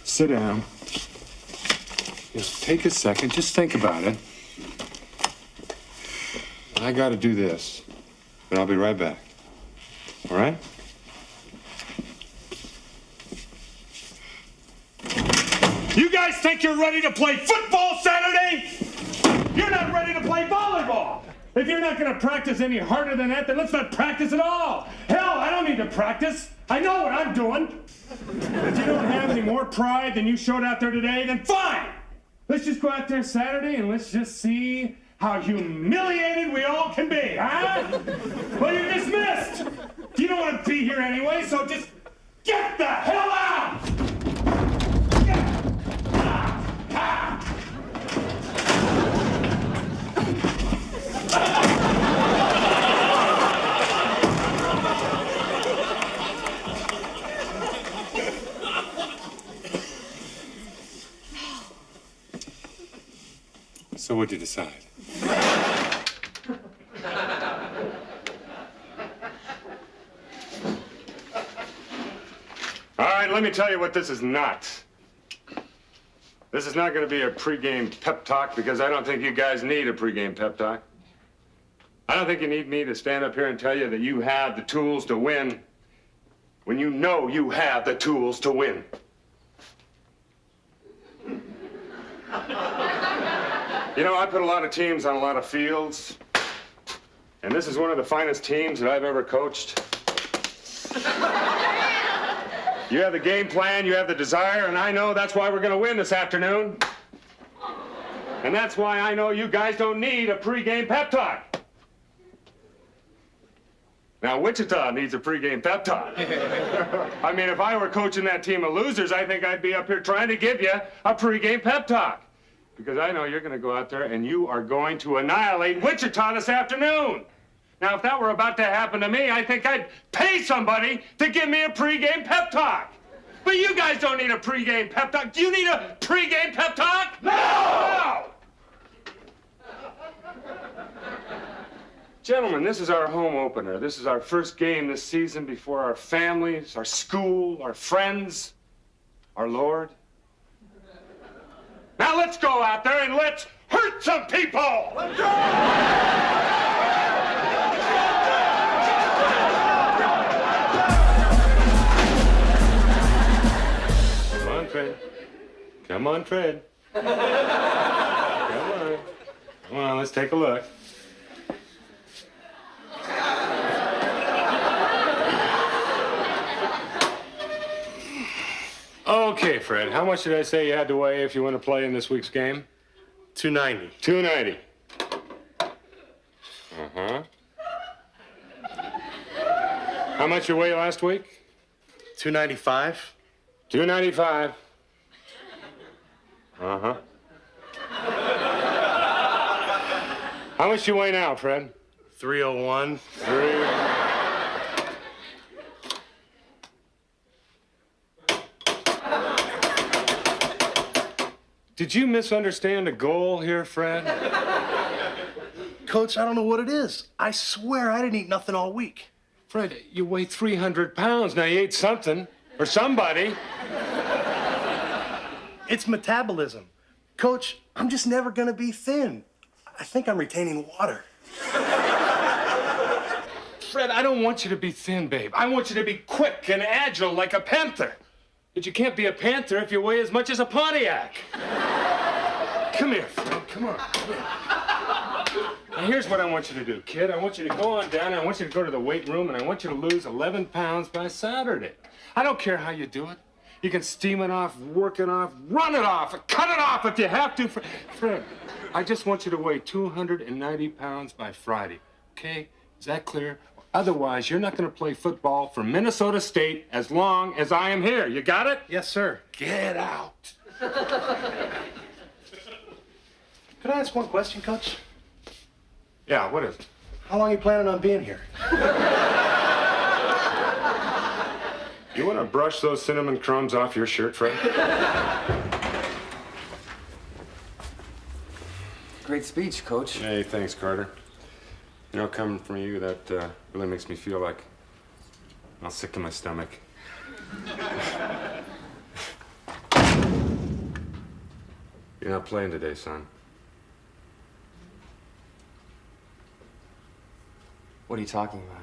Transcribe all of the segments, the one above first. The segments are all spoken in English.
sit down. Just take a second. Just think about it. I got to do this, but I'll be right back. All right? You guys think you're ready to play football Saturday? You're not ready to play volleyball. If you're not going to practice any harder than that, then let's not practice at all. Hell, I don't need to practice. I know what I'm doing. If you don't have any more pride than you showed out there today, then fine. Let's just go out there Saturday and let's just see how humiliated we all can be, huh? Well, you're dismissed. You don't want to be here anyway, so just get the hell out! So what'd you decide? All right, let me tell you what this is not. This is not going to be a pregame pep talk because I don't think you guys need a pregame pep talk. I don't think you need me to stand up here and tell you that you have the tools to win when you know you have the tools to win. You know, I put a lot of teams on a lot of fields, and this is one of the finest teams that I've ever coached. You have the game plan, you have the desire, and I know that's why we're going to win this afternoon. And that's why I know you guys don't need a pregame pep talk. Now, Wichita needs a pregame pep talk. I mean, if I were coaching that team of losers, I think I'd be up here trying to give you a pregame pep talk. Because I know you're going to go out there and you are going to annihilate Wichita this afternoon. Now, if that were about to happen to me, I think I'd pay somebody to give me a pregame pep talk. But you guys don't need a pregame pep talk. Do you need a pregame pep talk? No! Gentlemen, this is our home opener. This is our first game this season before our families, our school, our friends, our Lord. Now let's go out there and let's hurt some people! Let's go! Come on, Fred. Come on, Fred. Come on. Come on, let's take a look. Okay, Fred, how much did I say you had to weigh if you want to play in this week's game? 290. 290. Uh-huh. How much you weigh last week? 295. 295. Uh-huh. How much you weigh now, Fred? 301. 301. Did you misunderstand the goal here, Fred? Coach, I don't know what it is. I swear I didn't eat nothing all week. Fred, you weigh 300 pounds. Now, you ate something. Or somebody. It's metabolism. Coach, I'm just never gonna be thin. I think I'm retaining water. Fred, I don't want you to be thin, babe. I want you to be quick and agile like a panther. But you can't be a panther if you weigh as much as a Pontiac. Come here, Fred. Come on. Come here. Now, here's what I want you to do, kid. I want you to go on down and I want you to go to the weight room and I want you to lose 11 pounds by Saturday. I don't care how you do it. You can steam it off, work it off, run it off, cut it off if you have to. Fred, I just want you to weigh 290 pounds by Friday, okay? Is that clear? Otherwise, you're not going to play football for Minnesota State as long as I am here. You got it? Yes, sir. Get out. Could I ask one question, Coach? Yeah, what is it? How long are you planning on being here? You want to brush those cinnamon crumbs off your shirt, Fred? Great speech, Coach. Hey, thanks, Carter. You know, coming from you, that really makes me feel like I'm sick to my stomach. You're not playing today, son. What are you talking about?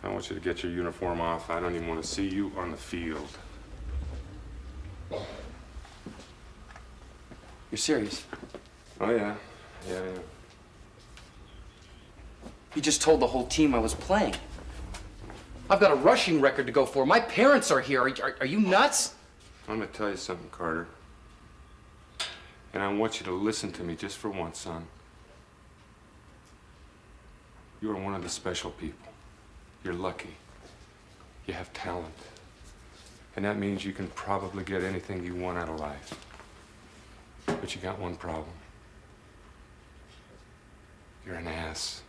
I want you to get your uniform off. I don't even want to see you on the field. You're serious? Oh, yeah. Yeah. You just told the whole team I was playing. I've got a rushing record to go for. My parents are here. Are you nuts? I'm going to tell you something, Carter. And I want you to listen to me just for once, son. You are one of the special people. You're lucky. You have talent. And that means you can probably get anything you want out of life. But you got one problem. You're an ass.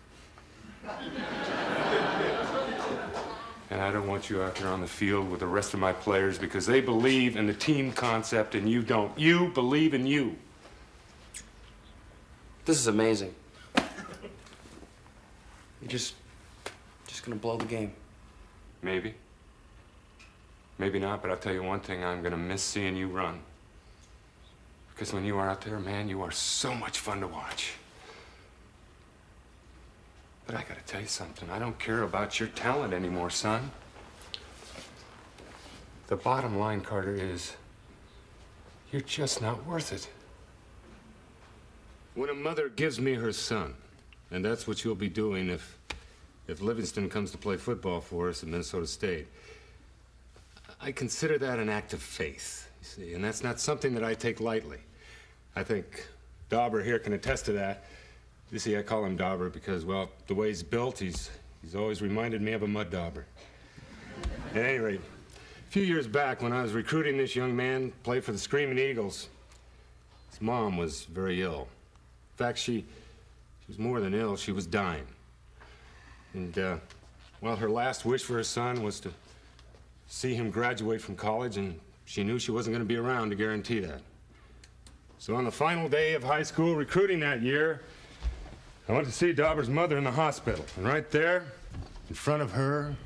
And I don't want you out there on the field with the rest of my players because they believe in the team concept and you don't. You believe in you. This is amazing. You're just gonna blow the game. Maybe. Maybe not, but I'll tell you one thing, I'm gonna miss seeing you run. Because when you are out there, man, you are so much fun to watch. But I gotta tell you something, I don't care about your talent anymore, son. The bottom line, Carter, is you're just not worth it. When a mother gives me her son, and that's what you'll be doing if Livingston comes to play football for us at Minnesota State, I consider that an act of faith, you see, and that's not something that I take lightly. I think Dauber here can attest to that. You see, I call him Dauber because, well, the way he's built, he's always reminded me of a mud dauber. At any rate, a few years back when I was recruiting this young man to play for the Screaming Eagles, his mom was very ill. In fact, she was more than ill, she was dying. And, well, her last wish for her son was to see him graduate from college, and she knew she wasn't going to be around to guarantee that. So on the final day of high school recruiting that year, I went to see Dauber's mother in the hospital. And right there, in front of her,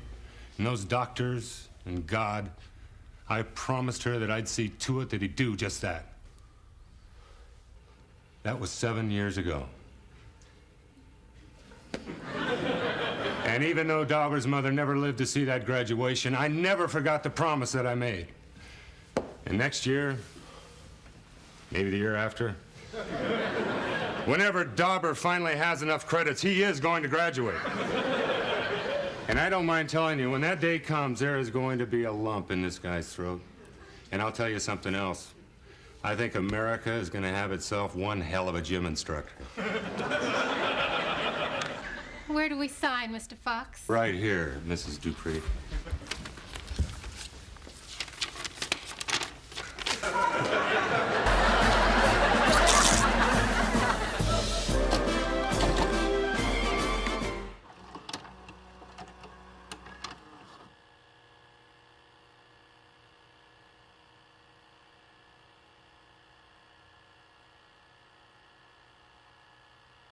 and those doctors, and God, I promised her that I'd see to it that he'd do just that. That was 7 years ago. And even though Dauber's mother never lived to see that graduation, I never forgot the promise that I made. And next year, maybe the year after, whenever Dauber finally has enough credits, he is going to graduate. And I don't mind telling you, when that day comes, there is going to be a lump in this guy's throat. And I'll tell you something else. I think America is going to have itself one hell of a gym instructor. Where do we sign, Mr. Fox? Right here, Mrs. Dupree.